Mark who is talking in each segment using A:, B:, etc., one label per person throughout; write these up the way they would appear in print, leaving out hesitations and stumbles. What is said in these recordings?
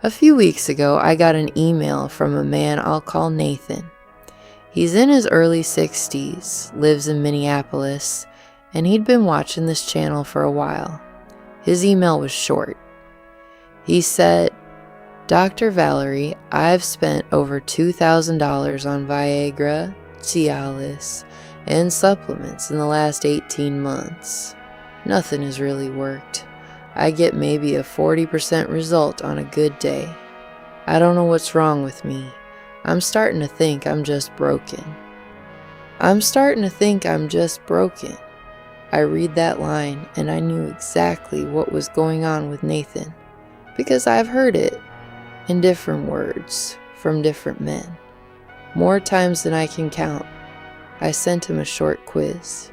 A: A few weeks ago, I got an email from a man I'll call Nathan. He's in his early 60s, lives in Minneapolis, and he'd been watching this channel for a while. His email was short. He said, "Dr. Valerie, I've spent over $2,000 on Viagra, Cialis, and supplements in the last 18 months. Nothing has really worked. I get maybe a 40% result on a good day. I don't know what's wrong with me. I'm starting to think I'm just broken." I read that line and I knew exactly what was going on with Nathan, because I've heard it in different words from different men, more times than I can count. I sent him a short quiz,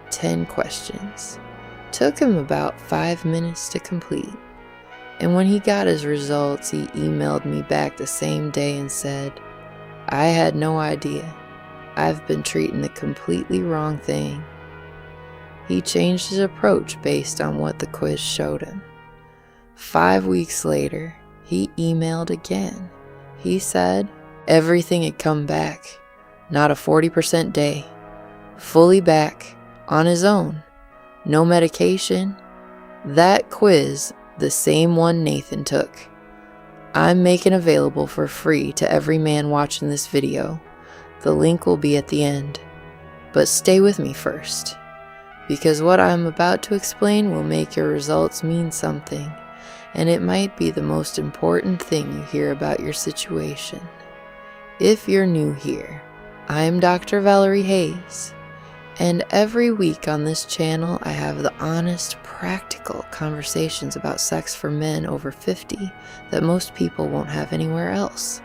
A: 10 questions. Took him about 5 minutes to complete. And when he got his results, he emailed me back the same day and said, "I had no idea. I've been treating the completely wrong thing." He changed his approach based on what the quiz showed him. 5 weeks later, he emailed again. He said everything had come back, not a 40% day, fully back, on his own, no medication. That quiz, the same one Nathan took. I'm making available for free to every man watching this video. The link will be at the end. But stay with me first, because what I'm about to explain will make your results mean something, and it might be the most important thing you hear about your situation. If you're new here, I'm Dr. Valerie Hayes, and every week on this channel I have the honest, practical conversations about sex for men over 50 that most people won't have anywhere else.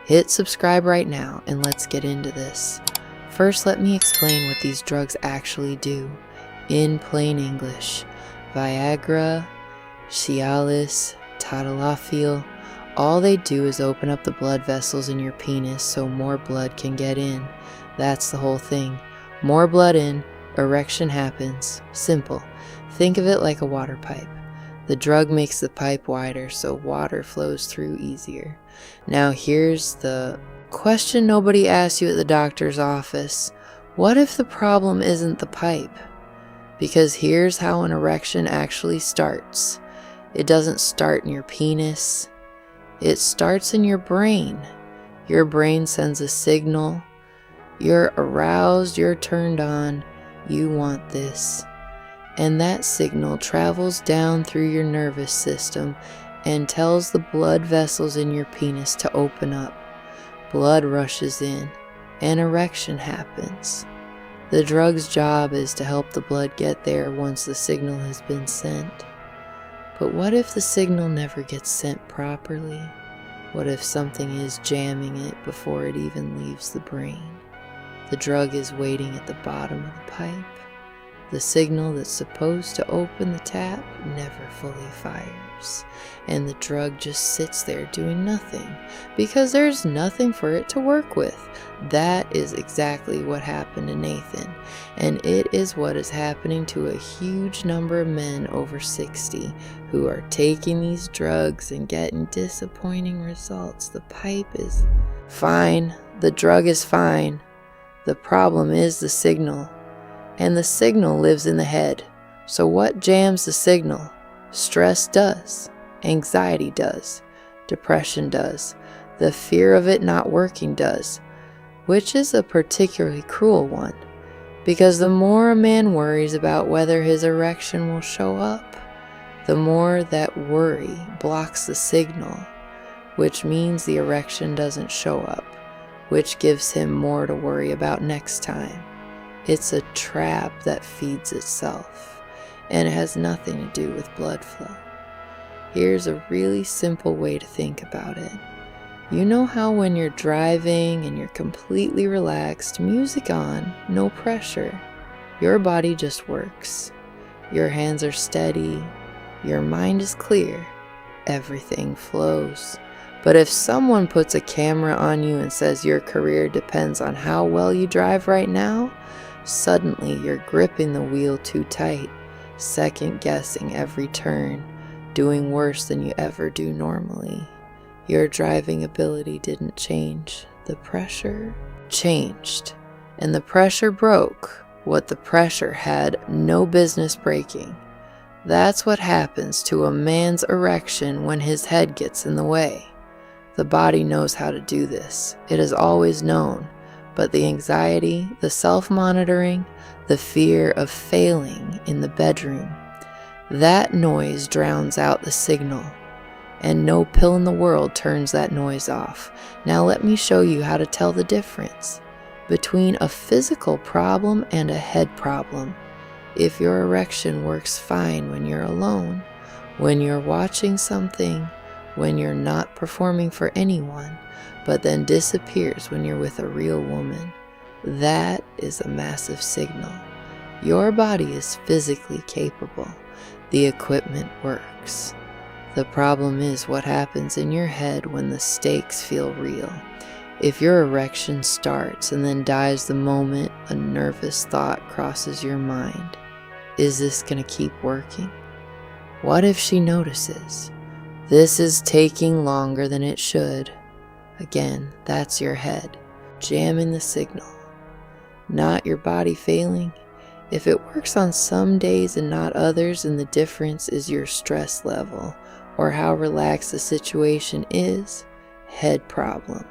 A: Hit subscribe right now and let's get into this. First, let me explain what these drugs actually do in plain English. Viagra, Cialis, Tadalafil, all they do is open up the blood vessels in your penis so more blood can get in. That's the whole thing. More blood in, erection happens. Simple. Think of it like a water pipe. The drug makes the pipe wider so water flows through easier. Now here's the question nobody asks you at the doctor's office. What if the problem isn't the pipe? Because here's how an erection actually starts. It doesn't start in your penis. It starts in your brain. Your brain sends a signal. You're aroused, you're turned on, you want this. And that signal travels down through your nervous system and tells the blood vessels in your penis to open up. Blood rushes in, and erection happens. The drug's job is to help the blood get there once the signal has been sent. But what if the signal never gets sent properly? What if something is jamming it before it even leaves the brain? The drug is waiting at the bottom of the pipe. The signal that's supposed to open the tap never fully fires, and the drug just sits there doing nothing because there's nothing for it to work with. That is exactly what happened to Nathan, and it is what is happening to a huge number of men over 60 who are taking these drugs and getting disappointing results. The pipe is fine, the drug is fine. The problem is the signal, and the signal lives in the head. So what jams the signal? Stress does, anxiety does, depression does, the fear of it not working does, which is a particularly cruel one, because the more a man worries about whether his erection will show up, the more that worry blocks the signal, which means the erection doesn't show up, which gives him more to worry about next time. It's a trap that feeds itself, and it has nothing to do with blood flow. Here's a really simple way to think about it. You know how when you're driving and you're completely relaxed, music on, no pressure, your body just works. Your hands are steady, your mind is clear, everything flows. But if someone puts a camera on you and says your career depends on how well you drive right now, suddenly you're gripping the wheel too tight, second guessing every turn, doing worse than you ever do normally. Your driving ability didn't change. The pressure changed. And the pressure broke what the pressure had no business breaking. That's what happens to a man's erection when his head gets in the way. The body knows how to do this. It has always known. But the anxiety, the self-monitoring, the fear of failing in the bedroom, that noise drowns out the signal. And no pill in the world turns that noise off. Now let me show you how to tell the difference between a physical problem and a head problem. If your erection works fine when you're alone, when you're watching something, when you're not performing for anyone, but then disappears when you're with a real woman, that is a massive signal. Your body is physically capable. The equipment works. The problem is what happens in your head when the stakes feel real. If your erection starts and then dies the moment a nervous thought crosses your mind, is this going to keep working? What if she notices? This is taking longer than it should. Again, that's your head jamming the signal, not your body failing. If it works on some days and not others, and the difference is your stress level or how relaxed the situation is, head problem.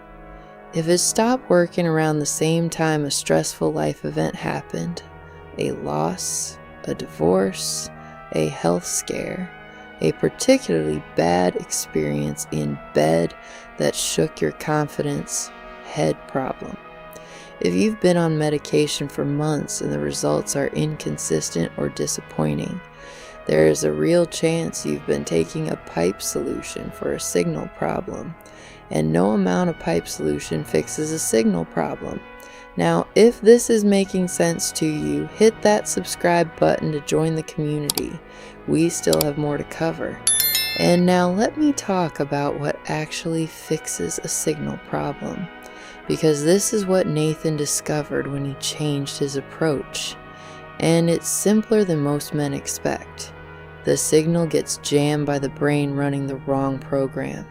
A: If it stopped working around the same time a stressful life event happened, a loss, a divorce, a health scare, a particularly bad experience in bed that shook your confidence, head problem. If you've been on medication for months and the results are inconsistent or disappointing, there is a real chance you've been taking a pipe solution for a signal problem, and no amount of pipe solution fixes a signal problem. Now, if this is making sense to you, hit that subscribe button to join the community. We still have more to cover. And now let me talk about what actually fixes a signal problem, because this is what Nathan discovered when he changed his approach. And it's simpler than most men expect. The signal gets jammed by the brain running the wrong program,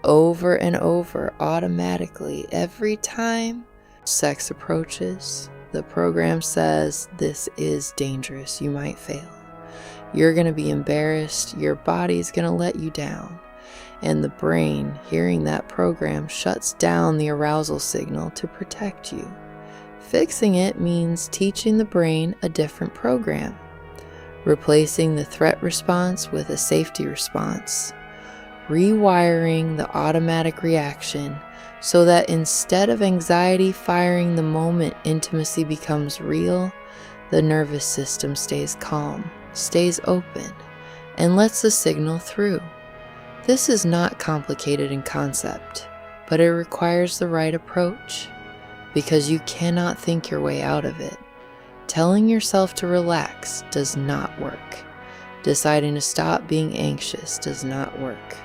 A: over and over, automatically, every time sex approaches. The program says, this is dangerous, you might fail. You're going to be embarrassed, your body's going to let you down. And the brain, hearing that program, shuts down the arousal signal to protect you. Fixing it means teaching the brain a different program, replacing the threat response with a safety response, rewiring the automatic reaction so that instead of anxiety firing the moment intimacy becomes real, the nervous system stays calm, stays open, and lets the signal through. This is not complicated in concept, but it requires the right approach, because you cannot think your way out of it. Telling yourself to relax does not work. Deciding to stop being anxious does not work.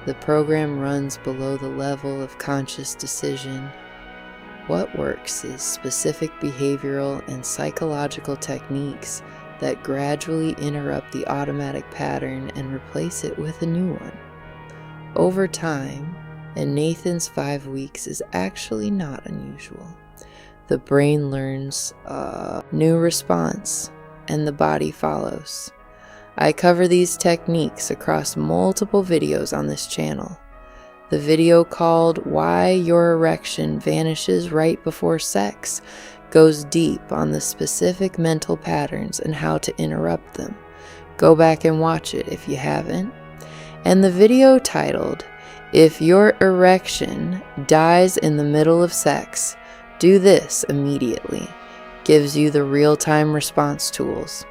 A: The program runs below the level of conscious decision. What works is specific behavioral and psychological techniques that gradually interrupt the automatic pattern and replace it with a new one. Over time, and Nathan's 5 weeks is actually not unusual, the brain learns a new response and the body follows. I cover these techniques across multiple videos on this channel. The video called Why Your Erection Vanishes Right Before Sex goes deep on the specific mental patterns and how to interrupt them. Go back and watch it if you haven't. And the video titled If Your Erection Dies in the Middle of Sex, Do This Immediately gives you the real-time response tools.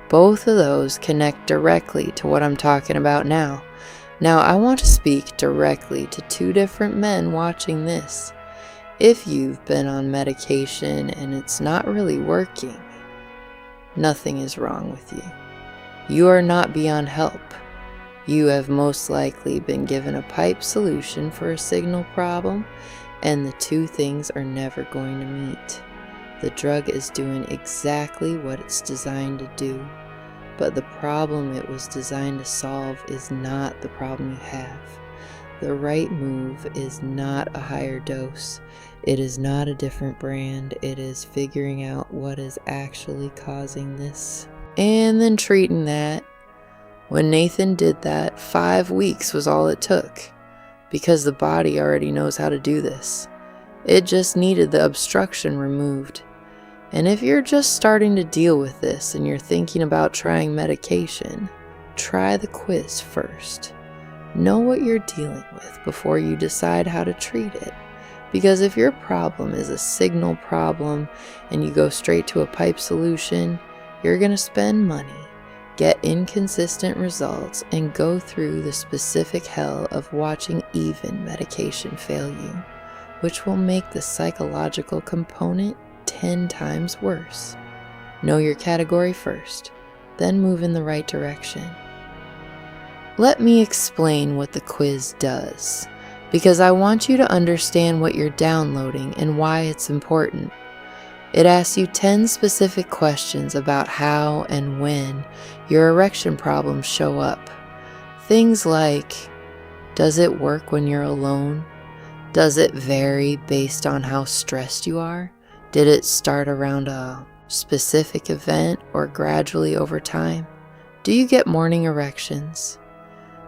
A: Both of those connect directly to what I'm talking about now. Now, I want to speak directly to two different men watching this. If you've been on medication and it's not really working, nothing is wrong with you. You are not beyond help. You have most likely been given a pipe solution for a signal problem, and the two things are never going to meet. The drug is doing exactly what it's designed to do. But the problem it was designed to solve is not the problem you have. the right move is not a higher dose. It is not a different brand. It is figuring out what is actually causing this and then treating that. When Nathan did that, 5 weeks was all it took, because the body already knows how to do this. It just needed the obstruction removed. And if you're just starting to deal with this and you're thinking about trying medication, try the quiz first. Know what you're dealing with before you decide how to treat it. Because if your problem is a signal problem and you go straight to a pipe solution, you're going to spend money, get inconsistent results, and go through the specific hell of watching even medication fail you, which will make the psychological component 10 times worse. Know your category first, then move in the right direction. Let me explain what the quiz does, because I want you to understand what you're downloading and why it's important. It asks you 10 specific questions about how and when your erection problems show up. Things like, does it work when you're alone? Does it vary based on how stressed you are? Did it start around a specific event or gradually over time? Do you get morning erections?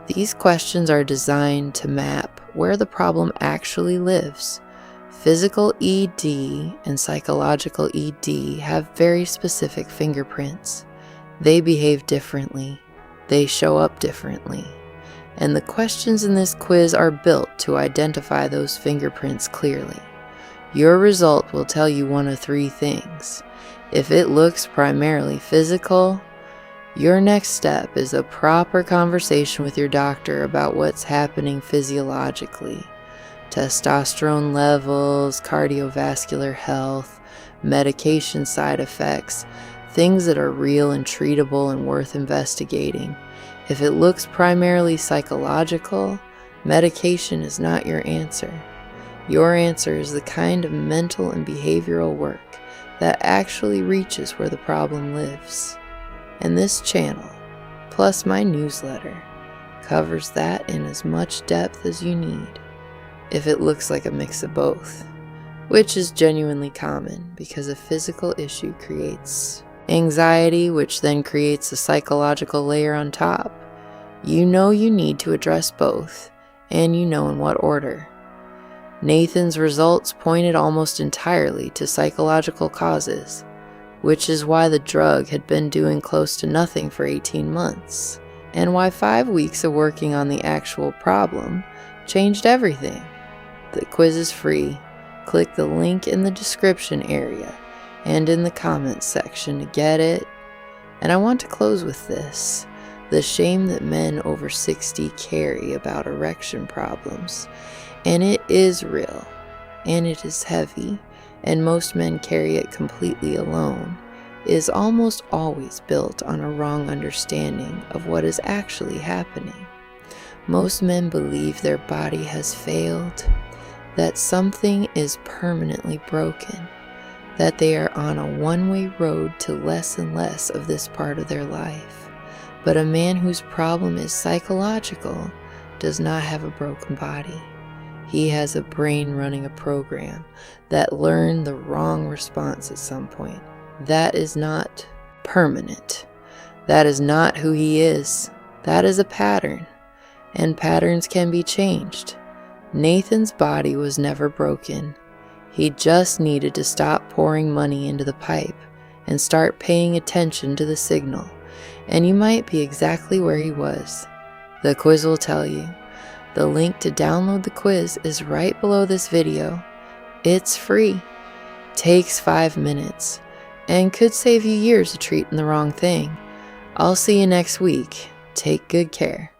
A: These questions are designed to map where the problem actually lives. Physical ED and psychological ED have very specific fingerprints. They behave differently. They show up differently. And the questions in this quiz are built to identify those fingerprints clearly. Your result will tell you one of 3 things. If it looks primarily physical, your next step is a proper conversation with your doctor about what's happening physiologically. Testosterone levels, cardiovascular health, medication side effects, things that are real and treatable and worth investigating. If it looks primarily psychological, medication is not your answer. Your answer is the kind of mental and behavioral work that actually reaches where the problem lives. And this channel, plus my newsletter, covers that in as much depth as you need. If it looks like a mix of both, which is genuinely common because a physical issue creates anxiety, which then creates a psychological layer on top. You know you need to address both, and you know in what order. Nathan's results pointed almost entirely to psychological causes, which is why the drug had been doing close to nothing for 18 months, and why 5 weeks of working on the actual problem changed everything. The quiz is free. Click the link in the description area and in the comments section to get it. And I want to close with this. The shame that men over 60 carry about erection problems. And it is real. And it is heavy. And most men carry it completely alone. Is almost always built on a wrong understanding of what is actually happening. Most men believe their body has failed, that something is permanently broken, that they are on a one-way road to less and less of this part of their life. But a man whose problem is psychological does not have a broken body. He has a brain running a program that learned the wrong response at some point. That is not permanent. That is not who he is. That is a pattern. And patterns can be changed. Nathan's body was never broken. He just needed to stop pouring money into the pipe and start paying attention to the signal. And you might be exactly where he was. The quiz will tell you. The link to download the quiz is right below this video. It's free, takes 5 minutes, and could save you years of treating the wrong thing. I'll see you next week. Take good care.